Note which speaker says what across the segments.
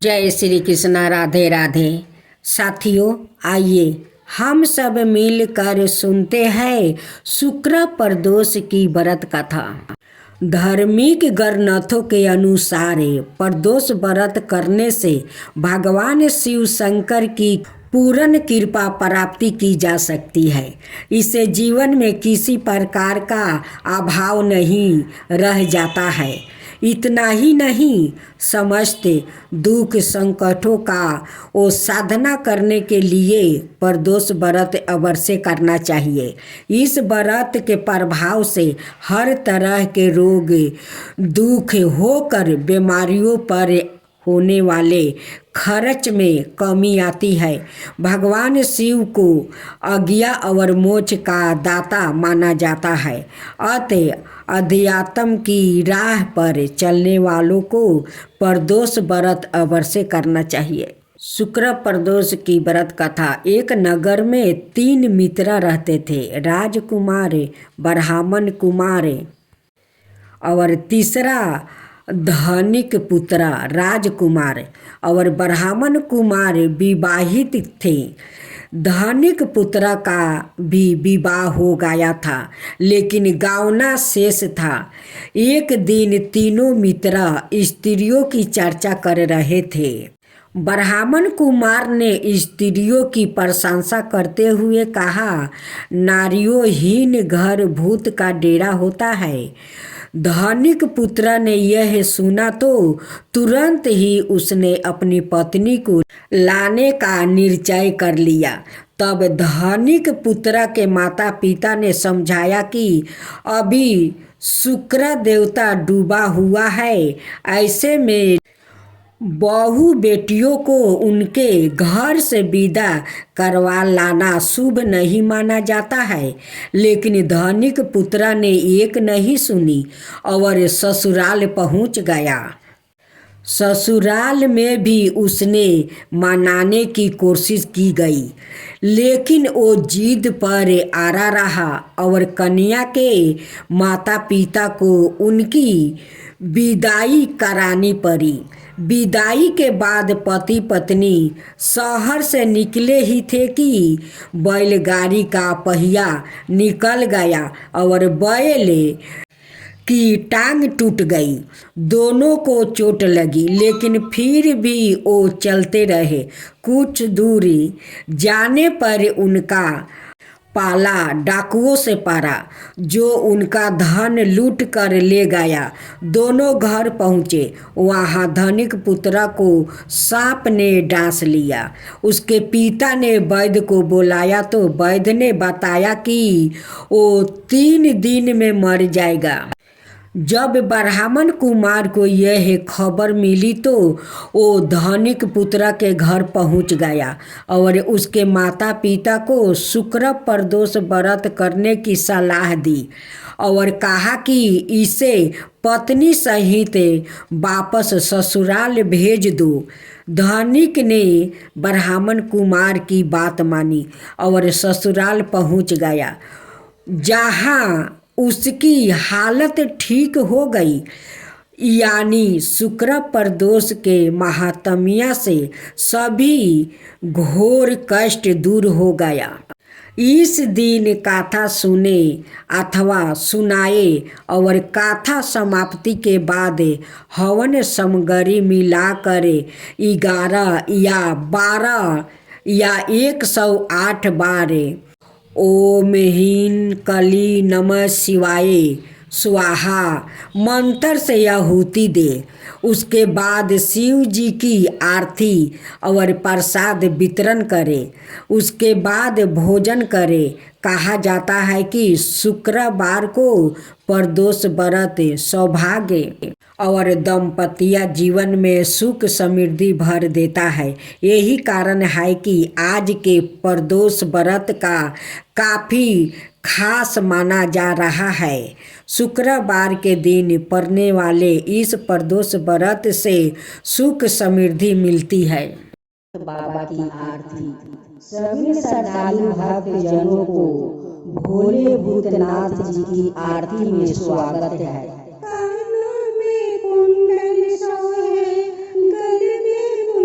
Speaker 1: जय श्री कृष्णा। राधे राधे। साथियों, आइए हम सब मिलकर सुनते हैं शुक्र प्रदोष की व्रत कथा। धार्मिक ग्रंथों के अनुसार प्रदोष व्रत करने से भगवान शिव शंकर की पूर्ण कृपा प्राप्ति की जा सकती है। इससे जीवन में किसी प्रकार का अभाव नहीं रह जाता है। इतना ही नहीं, समस्त दुख संकटों का वो साधना करने के लिए प्रदोष व्रत अवश्य करना चाहिए। इस व्रत के प्रभाव से हर तरह के रोग दुख होकर बीमारियों पर होने वाले खर्च में कमी आती है। भगवान शिव को आज्ञा और मोक्ष का दाता माना जाता है। अतः अध्यात्म की राह पर चलने वालों को प्रदोष व्रत अवश्य करना चाहिए। शुक्र प्रदोष की व्रत कथा। एक नगर में 3 मित्र रहते थे, राजकुमार, ब्राह्मण कुमार और तीसरा धनिक पुत्र राजकुमार। और ब्राह्मण कुमार विवाहित थे। धनिक पुत्र का भी विवाह हो गया था, लेकिन गावना शेष था। एक दिन तीनों मित्र स्त्रियों की चर्चा कर रहे थे। ब्राह्मण कुमार ने स्त्रियों की प्रशंसा करते हुए कहा, नारियों हीन घर भूत का डेरा होता है। धनिक पुत्र ने यह सुना तो तुरंत ही उसने अपनी पत्नी को लाने का निश्चय कर लिया। तब धनिक पुत्र के माता पिता ने समझाया कि अभी शुक्र देवता डूबा हुआ है, ऐसे में बहू बेटियों को उनके घर से विदा करवा लाना शुभ नहीं माना जाता है। लेकिन धनिक पुत्र ने एक नहीं सुनी और ससुराल पहुंच गया। ससुराल में भी उसने मनाने की कोशिश की गई, लेकिन वो जिद पर अड़ा रहा और कन्या के माता पिता को उनकी विदाई करानी पड़ी। विदाई के बाद पति पत्नी शहर से निकले ही थे कि बैलगाड़ी का पहिया निकल गया और बैल की टांग टूट गई। दोनों को चोट लगी, लेकिन फिर भी वो चलते रहे। कुछ दूरी जाने पर उनका पाला डाकुओं से पड़ा, जो उनका धन लूट कर ले गया। दोनों घर पहुँचे। वहाँ धनिक पुत्र को सांप ने डांस लिया। उसके पिता ने वैद्य को बुलाया तो वैद्य ने बताया कि वो 3 दिन में मर जाएगा। जब ब्राह्मण कुमार को यह खबर मिली तो वो धनिक पुत्र के घर पहुंच गया और उसके माता पिता को शुक्र प्रदोष व्रत करने की सलाह दी और कहा कि इसे पत्नी सहित वापस ससुराल भेज दो। धनिक ने ब्राह्मण कुमार की बात मानी और ससुराल पहुंच गया, जहां उसकी हालत ठीक हो गई। यानी शुक्र प्रदोष के महात्म्य से सभी घोर कष्ट दूर हो गया। इस दिन कथा सुने अथवा सुनाए और कथा समाप्ति के बाद हवन सामग्री मिलाकर 11 या 12 या 108 बार ओम ह्रीं कली नमः शिवाय स्वाहा मंत्र से आहुति दे। उसके बाद शिव जी की आरती और प्रसाद वितरण करे। उसके बाद भोजन करे। कहा जाता है कि शुक्रवार को प्रदोष व्रत सौभाग्य और दंपतिया जीवन में सुख समृद्धि भर देता है। यही कारण है कि आज के प्रदोष व्रत का काफ़ी खास माना जा रहा है। शुक्रवार के दिन पड़ने वाले इस प्रदोष व्रत से सुख समृद्धि मिलती है।
Speaker 2: बाबा की आरती। सभी श्रद्धालु भक्त जनों को भोले भूतनाथ जी की आरती में स्वागत है।
Speaker 3: कानों में कुंडल सोहे, गले में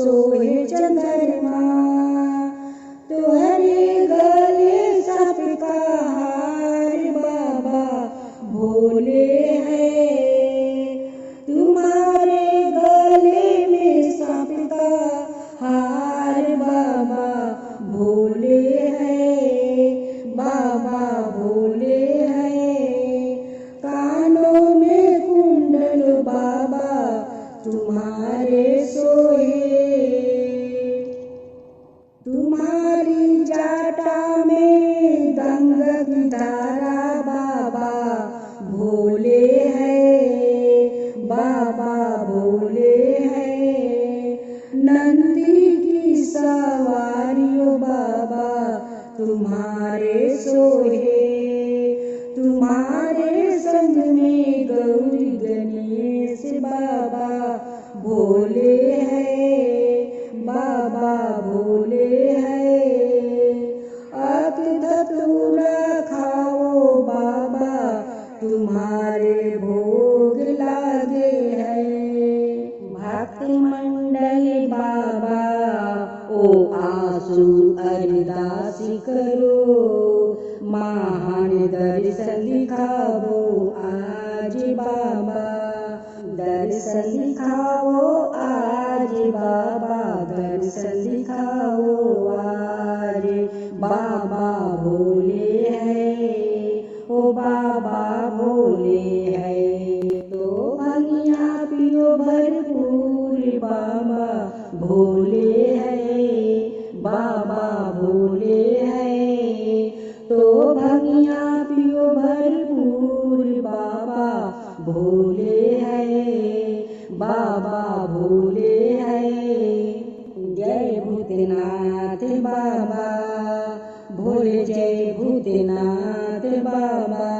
Speaker 2: सोहे चंद्रमा, तुम्हारे गले सांप का हार बाबा भोले है, तुम्हारे गले में सांप का हार बाबा भोले है, बाबा भोले है, कानों में कुंडल बाबा तुम्हारे सोहे, तुम्हारी जाटा में गंगा की धारा बाबा भोले है, बाबा भोले है, नंदी की सवारियों बाबा तुम्हारे सोहे, तुम्हारे संग में गौरी गणेश बाबा भोले है, बाबा भोले है, अक धतूरा खाओ बाबा तुम्हारे भोग लागे है, भक्त मंडल बाबा ओ आंसू अरदास करो, महान दर्शन दिखाओ आज बाबा, दर्शन दिखाओ आज बाबा, दर्शन दिखाओ आज, बाबा भोले है, ओ बाबा भोले है, तो भंगिया पियो भरपूर बाबा भोले है, बाबा भोले है, तो भंगिया पियो भरपूर बाबा भोले है, बाबा भोले है, जय भूतनाथ बाबा भोले, जय भूतनाथ बाबा,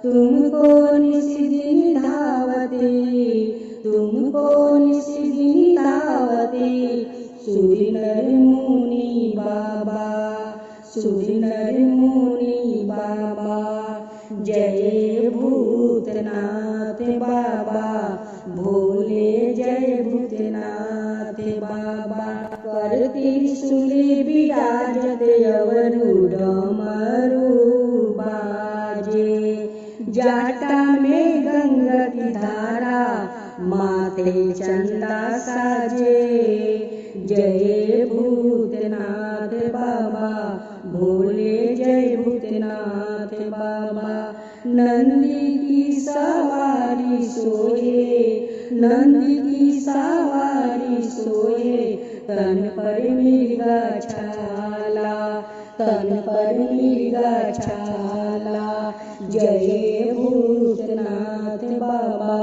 Speaker 2: तुमको निशिदिन धावते, तुमको निशिदिन धावते, सूर्य नर मुनि बाबा, सूर्य नर मुनि बाबा, जय भूतनाथ बाबा भोले, जय भूतनाथ बाबा, कर त्रिशूली विराजत अवरु डमरू बाजे, जाटा में गंगा की धारा माथे चंदा साजे, जय भूतनाथ बाबा भोले, जय भूतनाथ बाबा, नंदी की सवारी सोहे, नंदी की सवारी सोहे, तन पर मृगा छाला, तन पर मृगा छाला, जय भूतनाथ बाबा